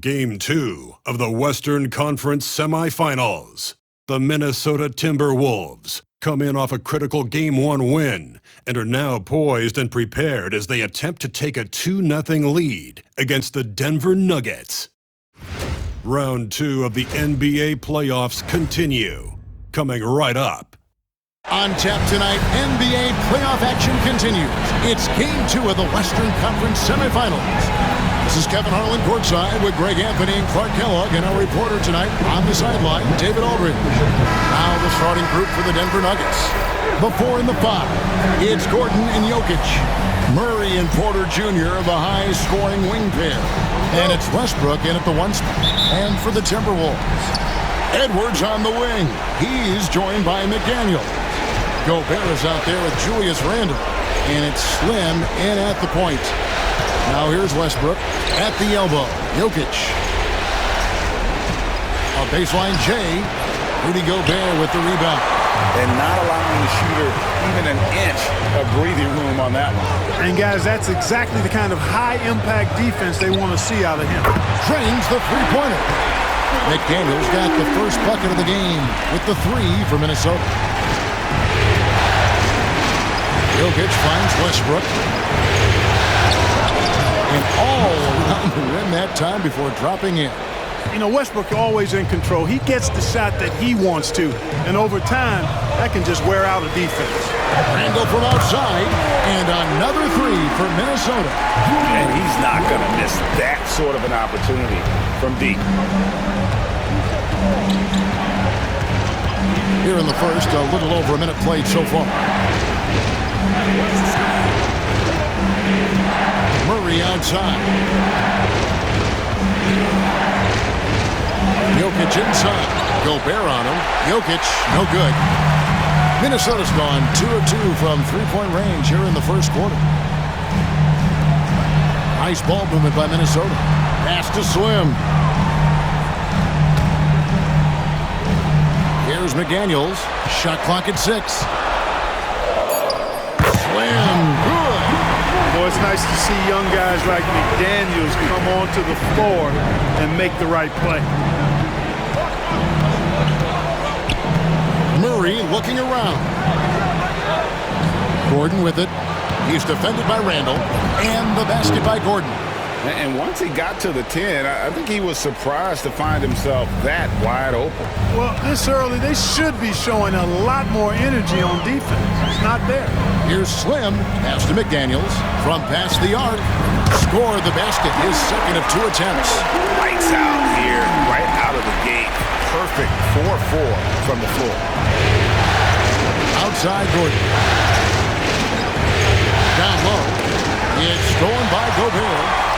Game 2 of the Western Conference semifinals. The Minnesota Timberwolves come in off a critical Game 1 win and are now poised and prepared as they attempt to take a 2-0 lead against the Denver Nuggets. Round 2 of the NBA playoffs continue, coming right up. On tap tonight, NBA playoff action continues. It's Game 2 of the Western Conference semifinals. This is Kevin Harlan courtside with Greg Anthony and Clark Kellogg, and our reporter tonight on the sideline, David Aldridge. Now the starting group for the Denver Nuggets. The 4 and the 5. It's Gordon and Jokic. Murray and Porter Jr. of a high-scoring wing pair. And it's Westbrook in at the 1 spot. And for the Timberwolves, Edwards on the wing. He's joined by McDaniel. Gobert is out there with Julius Randle. And it's Slim in at the point. Now here's Westbrook at the elbow. Jokic. A baseline J. Rudy Gobert with the rebound. And not allowing the shooter even an inch of breathing room on that one. And guys, that's exactly the kind of high-impact defense they want to see out of him. Drains the three-pointer. McDaniel's got the first bucket of the game with the 3 for Minnesota. Jokic finds Westbrook. And all around the rim that time before dropping in. You know, Westbrook always in control. He gets the shot that he wants to. And over time, that can just wear out a defense. Randle from outside. And another 3 for Minnesota. And he's not going to miss that sort of an opportunity from deep. Here in the first, a little over a minute played so far. Murray outside. Jokic inside. Gobert on him. Jokic, no good. Minnesota's gone 2 of 2 from three-point range here in the first quarter. Nice ball movement by Minnesota. Pass to Slim. Here's McDaniels. Shot clock at 6. Slim. Good. Boy, it's nice to see young guys like McDaniels come onto the floor and make the right play. Murray looking around. Gordon with it. He's defended by Randle. And the basket by Gordon. And once he got to the 10, I think he was surprised to find himself that wide open. Well, this early, they should be showing a lot more energy on defense. It's not there. Here's Slim. Pass to McDaniels. From past the arc. Score the basket. His second of 2 attempts. Lights out here, right out of the gate. Perfect 4-4 from the floor. Outside Gordon. Down low. It's stolen by Gobert.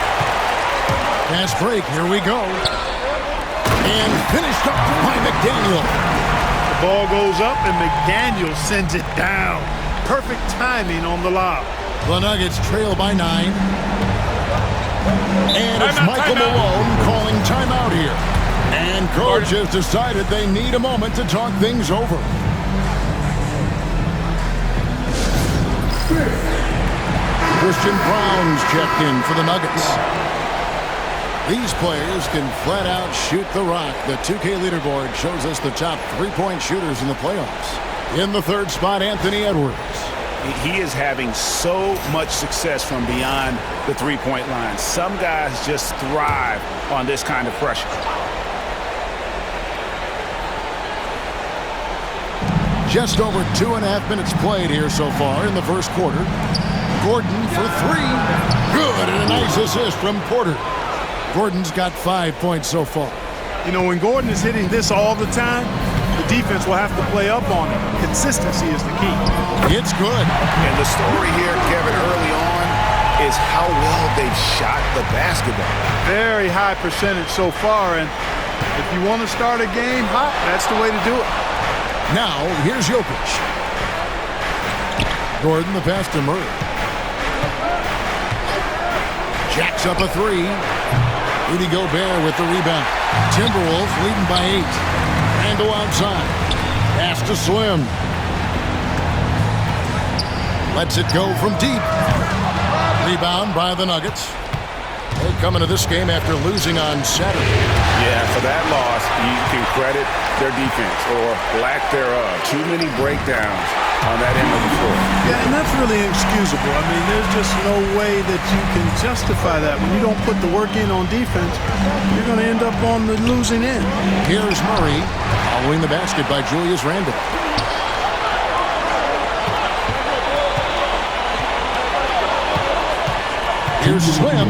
Pass break, here we go. And finished up by McDaniel. The ball goes up and McDaniel sends it down. Perfect timing on the lob. The Nuggets trail by 9. And it's Michael Malone calling timeout here. And coach has decided they need a moment to talk things over. Christian Brown's checked in for the Nuggets. These players can flat out shoot the rock. The 2K leaderboard shows us the top three-point shooters in the playoffs. In the third spot, Anthony Edwards. He is having so much success from beyond the three-point line. Some guys just thrive on this kind of pressure. Just over 2.5 minutes played here so far in the first quarter. Gordon for 3. Good, and a nice assist from Porter. Gordon's got 5 points so far. You know, when Gordon is hitting this all the time, the defense will have to play up on it. Consistency is the key. It's good. And the story here, Kevin, early on is how well they've shot the basketball. Very high percentage so far, and if you want to start a game hot, that's the way to do it. Now, here's Jokic. Gordon, the pass to Murray. Jacks up a 3. Rudy Gobert with the rebound. Timberwolves leading by 8. Randle outside. Pass to Slim. Lets it go from deep. Rebound by the Nuggets. coming to this game after losing on Saturday. Yeah, for that loss, you can credit their defense or lack thereof. Too many breakdowns on that end of the floor. Yeah, and that's really inexcusable. I mean, there's just no way that you can justify that. When you don't put the work in on defense, you're going to end up on the losing end. Here's Murray, following the basket by Julius Randle. Here's Slim.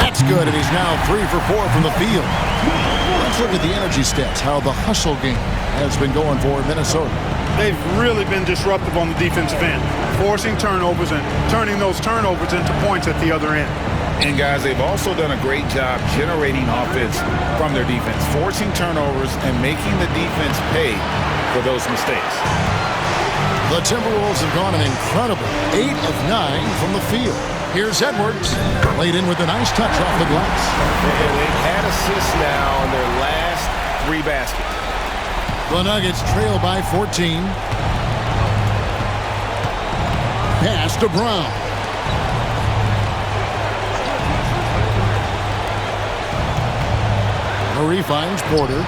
That's good, and he's now 3 for 4 from the field. Let's look at the energy stats, how the hustle game has been going for Minnesota. They've really been disruptive on the defensive end, forcing turnovers and turning those turnovers into points at the other end. And, guys, they've also done a great job generating offense from their defense, forcing turnovers and making the defense pay for those mistakes. The Timberwolves have gone an incredible 8 of 9 from the field. Here's Edwards, laid in with a nice touch off the glass. And they've had assists now on their last 3 baskets. The Nuggets trail by 14. Pass to Brown. Murray finds Porter.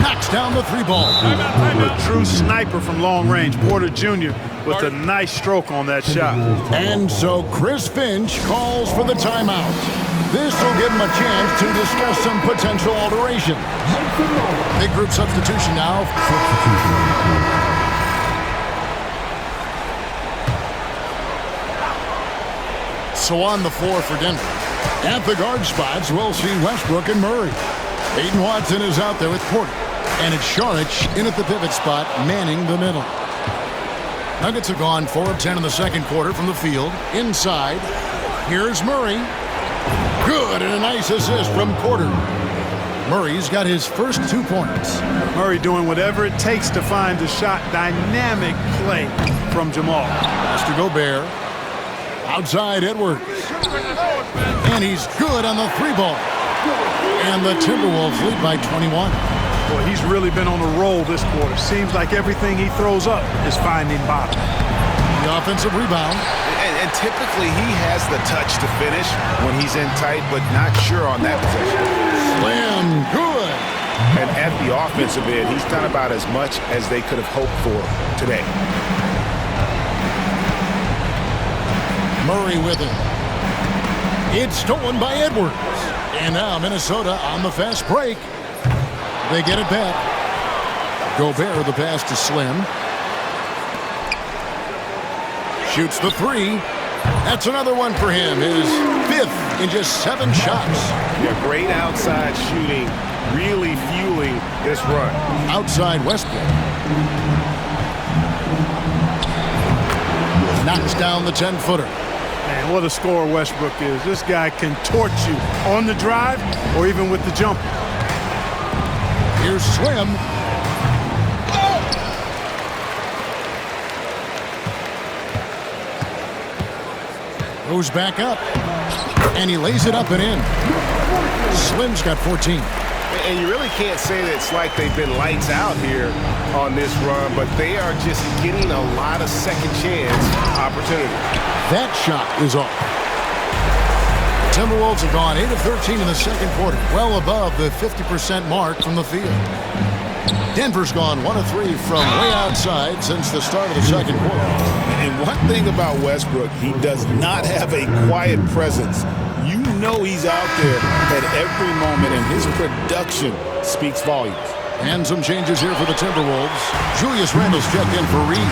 Knocks down the 3-ball. A true sniper from long range, Porter Jr. with a nice stroke on that shot. And so Chris Finch calls for the timeout. This will give him a chance to discuss some potential alteration. Big group substitution now. So on the floor for Denver. At the guard spots, we'll see Westbrook and Murray. Peyton Watson is out there with Porter. And it's Šarić in at the pivot spot, manning the middle. Nuggets have gone 4 of 10 in the second quarter from the field. Inside, here's Murray. Good, and a nice assist from Porter. Murray's got his first 2 points. Murray doing whatever it takes to find the shot. Dynamic play from Jamal. Pass to Gobert. Outside Edwards. And he's good on the 3-ball. And the Timberwolves lead by 21. Boy, he's really been on a roll this quarter. Seems like everything he throws up is finding bottom. The offensive rebound. And typically he has the touch to finish when he's in tight, but not sure on that possession. Slam, good. And at the offensive end, he's done about as much as they could have hoped for today. Murray with it. It's stolen by Edwards. And now Minnesota on the fast break. They get it back. Gobert, the pass to Slim. Shoots the 3. That's another one for him. His 5th in just 7 shots. Yeah, great outside shooting, really fueling this run. Outside Westbrook. Knocks down the 10-footer. Man, what a scorer Westbrook is. This guy can torch you on the drive or even with the jump. Here's Slim. Goes back up. And he lays it up and in. Slim's got 14. And you really can't say that it's like they've been lights out here on this run, but they are just getting a lot of second chance opportunity. That shot is off. Timberwolves have gone 8 of 13 in the second quarter, well above the 50% mark from the field. Denver's gone 1 of 3 from way outside since the start of the second quarter. And one thing about Westbrook, he does not have a quiet presence. You know he's out there at every moment, and his production speaks volumes. And some changes here for the Timberwolves. Julius Randle's checked in for Reed.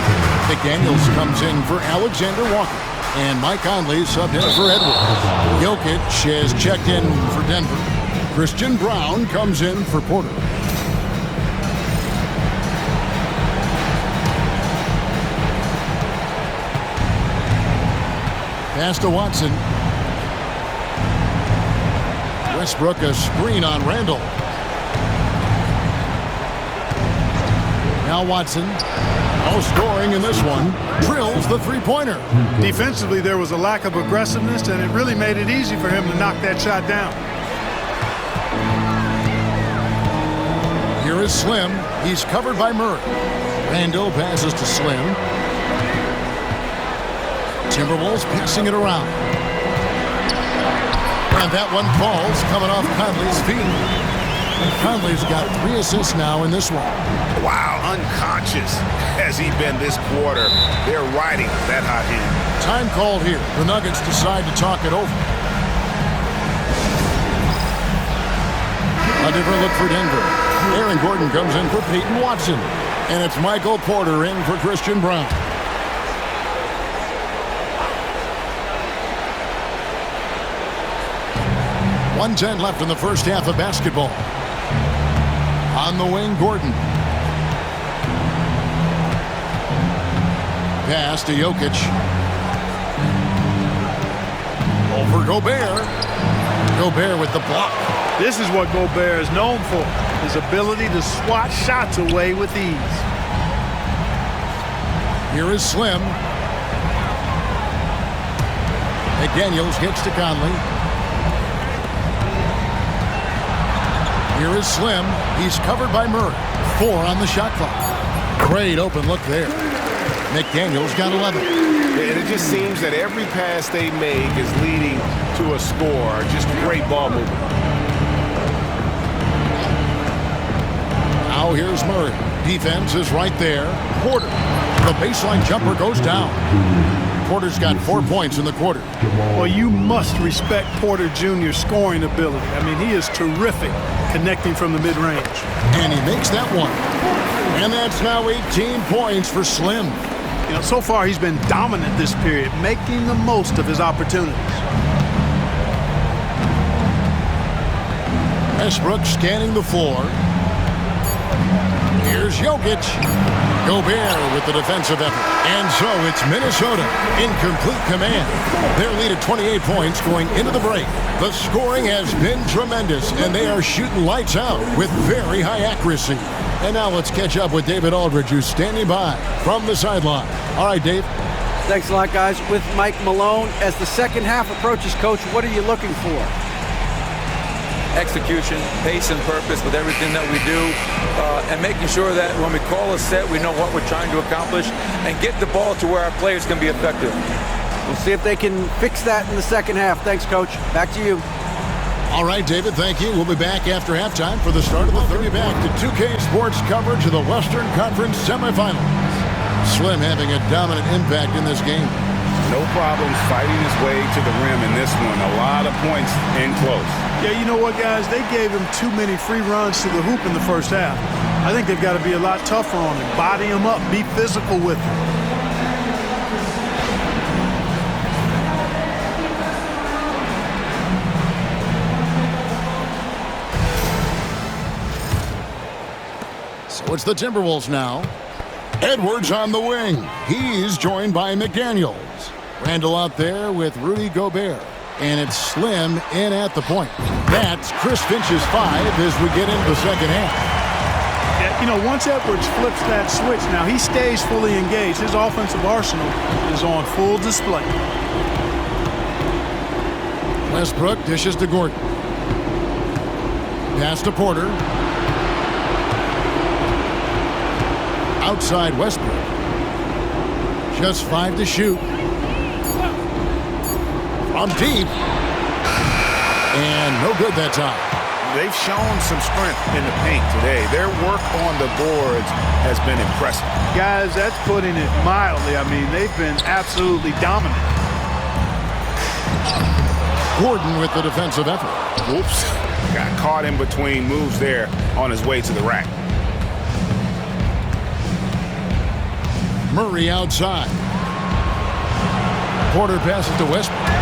McDaniels comes in for Alexander Walker. And Mike Conley subbed in for Edwards. Jokic has checked in for Denver. Christian Brown comes in for Porter. Pass to Watson. Westbrook a screen on Randle. Now Watson. No scoring in this one. Drills the 3-pointer. Defensively, there was a lack of aggressiveness, and it really made it easy for him to knock that shot down. Here is Slim. He's covered by Murray. Randle passes to Slim. Timberwolves passing it around. And that one falls, coming off Conley's feet. And Conley's got 3 assists now in this one. Wow, unconscious has he been this quarter. They're riding that hot hand. Time called here. The Nuggets decide to talk it over. A different look for Denver. Aaron Gordon comes in for Peyton Watson. And it's Michael Porter in for Christian Brown. .110 left in the first half of basketball. On the wing, Gordon. Pass to Jokic. Over Gobert. Gobert with the block. This is what Gobert is known for, his ability to swat shots away with ease. Here is Slim. McDaniels gets to Conley. Here is Slim. He's covered by Murray. 4 on the shot clock. Great open look there. McDaniels got 11. And it just seems that every pass they make is leading to a score. Just great ball movement. Now here's Murray. Defense is right there. Porter. The baseline jumper goes down. Porter's got 4 points in the quarter. Well, you must respect Porter Jr.'s scoring ability. I mean, he is terrific connecting from the mid-range. And he makes that one. And that's now 18 points for Slim. You know, so far he's been dominant this period, making the most of his opportunities. Westbrook scanning the floor. Here's Jokic. Gobert with the defensive effort. And so it's Minnesota in complete command. Their lead at 28 points going into the break. The scoring has been tremendous, and they are shooting lights out with very high accuracy. And now let's catch up with David Aldridge, who's standing by from the sideline. All right, Dave. Thanks a lot, guys. With Mike Malone, as the second half approaches, Coach, what are you looking for? Execution, pace and purpose with everything that we do, and making sure that when we call a set, we know what we're trying to accomplish and get the ball to where our players can be effective. We'll see if they can fix that in the second half. Thanks, Coach. Back to you. All right, David, thank you. We'll be back after halftime for the start of the third. Back to 2K Sports coverage of the Western Conference semifinals. Slim having a dominant impact in this game. No problems fighting his way to the rim in this one. A lot of points in close. Yeah, you know what, guys? They gave him too many free runs to the hoop in the first half. I think they've got to be a lot tougher on him. Body him up. Be physical with him. So it's the Timberwolves now. Edwards on the wing. He's joined by McDaniels. Randall out there with Rudy Gobert. And it's Slim in at the point. That's Chris Finch's 5 as we get into the second half. Yeah, you know, once Edwards flips that switch, now he stays fully engaged. His offensive arsenal is on full display. Westbrook dishes to Gordon. Pass to Porter. Outside Westbrook. Just 5 to shoot. From deep. And no good that time. They've shown some strength in the paint today. Their work on the boards has been impressive. Guys, that's putting it mildly. I mean, they've been absolutely dominant. Gordon with the defensive effort. Oops. Got caught in between moves there on his way to the rack. Murray outside. Porter passes to Westbrook.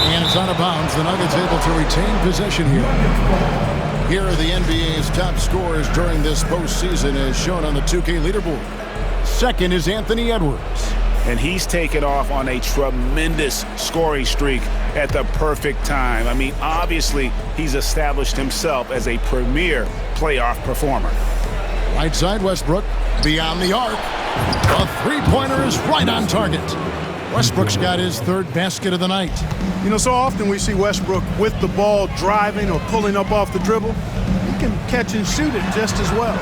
And it's out of bounds. The Nuggets able to retain possession here. Here are the NBA's top scorers during this postseason as shown on the 2K leaderboard. Second is Anthony Edwards. And he's taken off on a tremendous scoring streak at the perfect time. I mean, obviously, he's established himself as a premier playoff performer. Right side Westbrook. Beyond the arc. A three-pointer is right on target. Westbrook's got his third basket of the night. You know, so often we see Westbrook with the ball driving or pulling up off the dribble. He can catch and shoot it just as well.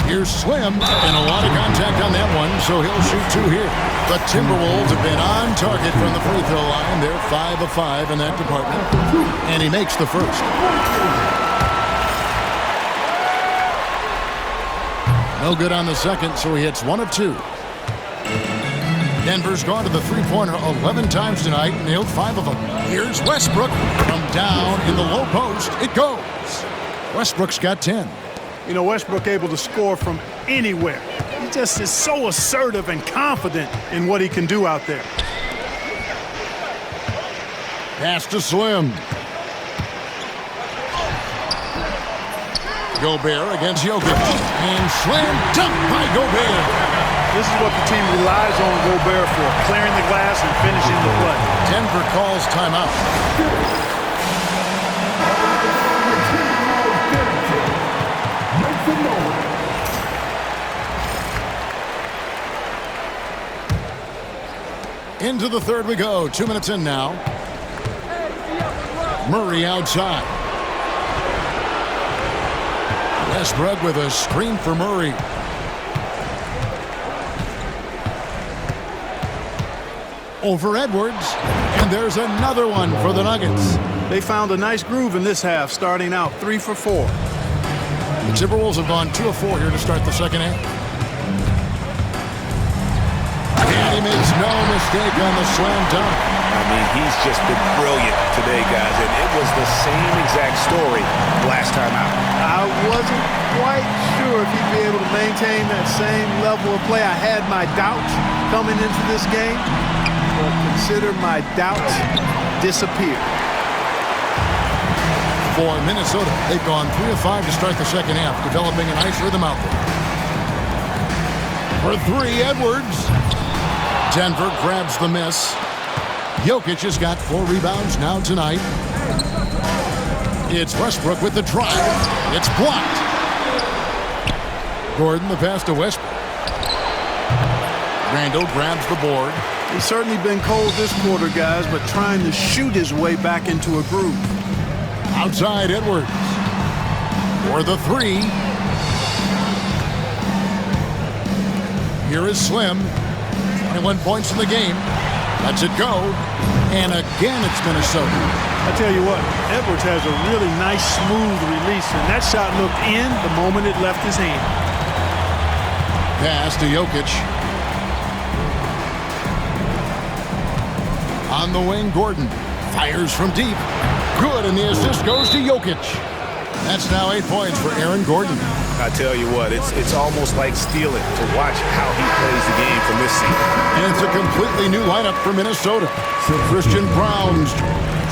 Here's Slim, and a lot of contact on that one, so he'll shoot 2 here. The Timberwolves have been on target from the free throw line. They're 5 of 5 in that department, and he makes the first. No good on the second, so he hits 1 of 2. Denver's gone to the three-pointer 11 times tonight, nailed 5 of them. Here's Westbrook from down in the low post. It goes. Westbrook's got 10. You know, Westbrook able to score from anywhere. He just is so assertive and confident in what he can do out there. Pass to Slim. Gobert against Jokic. And slam dunk by Gobert. This is what the team relies on Gobert for, clearing the glass and finishing the play. Denver calls timeout. Into the third we go. 2 minutes in now. Murray outside. Westbrook with a screen for Murray. Over Edwards, and there's another one for the Nuggets. They found a nice groove in this half, starting out 3 for 4. The Timberwolves have gone 2 of 4 here to start the second half. And he makes no mistake on the slam dunk. I mean, he's just been brilliant today, guys, and it was the same exact story last time out. I wasn't quite sure if he'd be able to maintain that same level of play. I had my doubts coming into this game. But consider my doubts disappear. For Minnesota, they've gone 3 of 5 to start the second half, developing a nice rhythm out there. For 3, Edwards. Denver grabs the miss. Jokic has got 4 rebounds now tonight. It's Westbrook with the drive. It's blocked. Gordon the pass to Westbrook. Randall grabs the board. He's certainly been cold this quarter, guys, but trying to shoot his way back into a groove. Outside Edwards. For the 3. Here is Slim. 21 points in the game. Lets it go. And again, it's Minnesota. I tell you what, Edwards has a really nice, smooth release, and that shot looked in the moment it left his hand. Pass to Jokic. On the wing, Gordon fires from deep. Good, and the assist goes to Jokic. That's now 8 points for Aaron Gordon. I tell you what, it's almost like stealing to watch how he plays the game from this season. And it's a completely new lineup for Minnesota. Christian Brown's.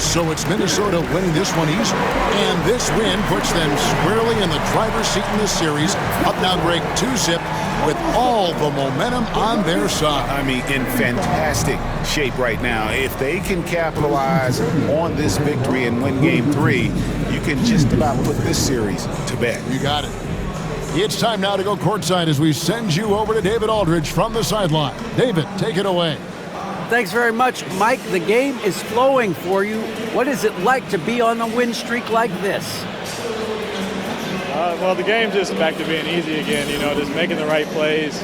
So it's Minnesota winning this one easily. And this win puts them squarely in the driver's seat in this series. Up now break 2-zip with all the momentum on their side. I mean, in fantastic shape right now. If they can capitalize on this victory and win Game 3, you can just about put this series to bed. You got it. It's time now to go courtside as we send you over to David Aldridge from the sideline. David, take it away. Thanks very much, Mike. The game is flowing for you. What is it like to be on a win streak like this? Well, the game's just back to being easy again, you know, just making the right plays,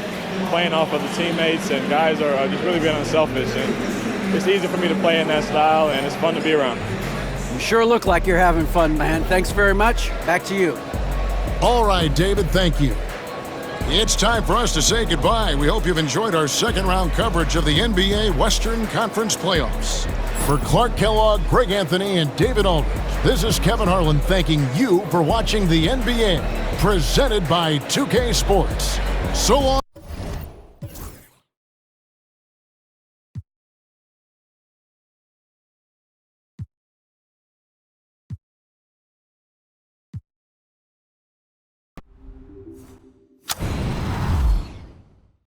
playing off of the teammates, and guys are just really being unselfish. And it's easy for me to play in that style, and it's fun to be around. You sure look like you're having fun, man. Thanks very much. Back to you. All right, David, thank you. It's time for us to say goodbye. We hope you've enjoyed our second-round coverage of the NBA Western Conference Playoffs. For Clark Kellogg, Greg Anthony, and David Aldridge, this is Kevin Harlan thanking you for watching the NBA, presented by 2K Sports. So long.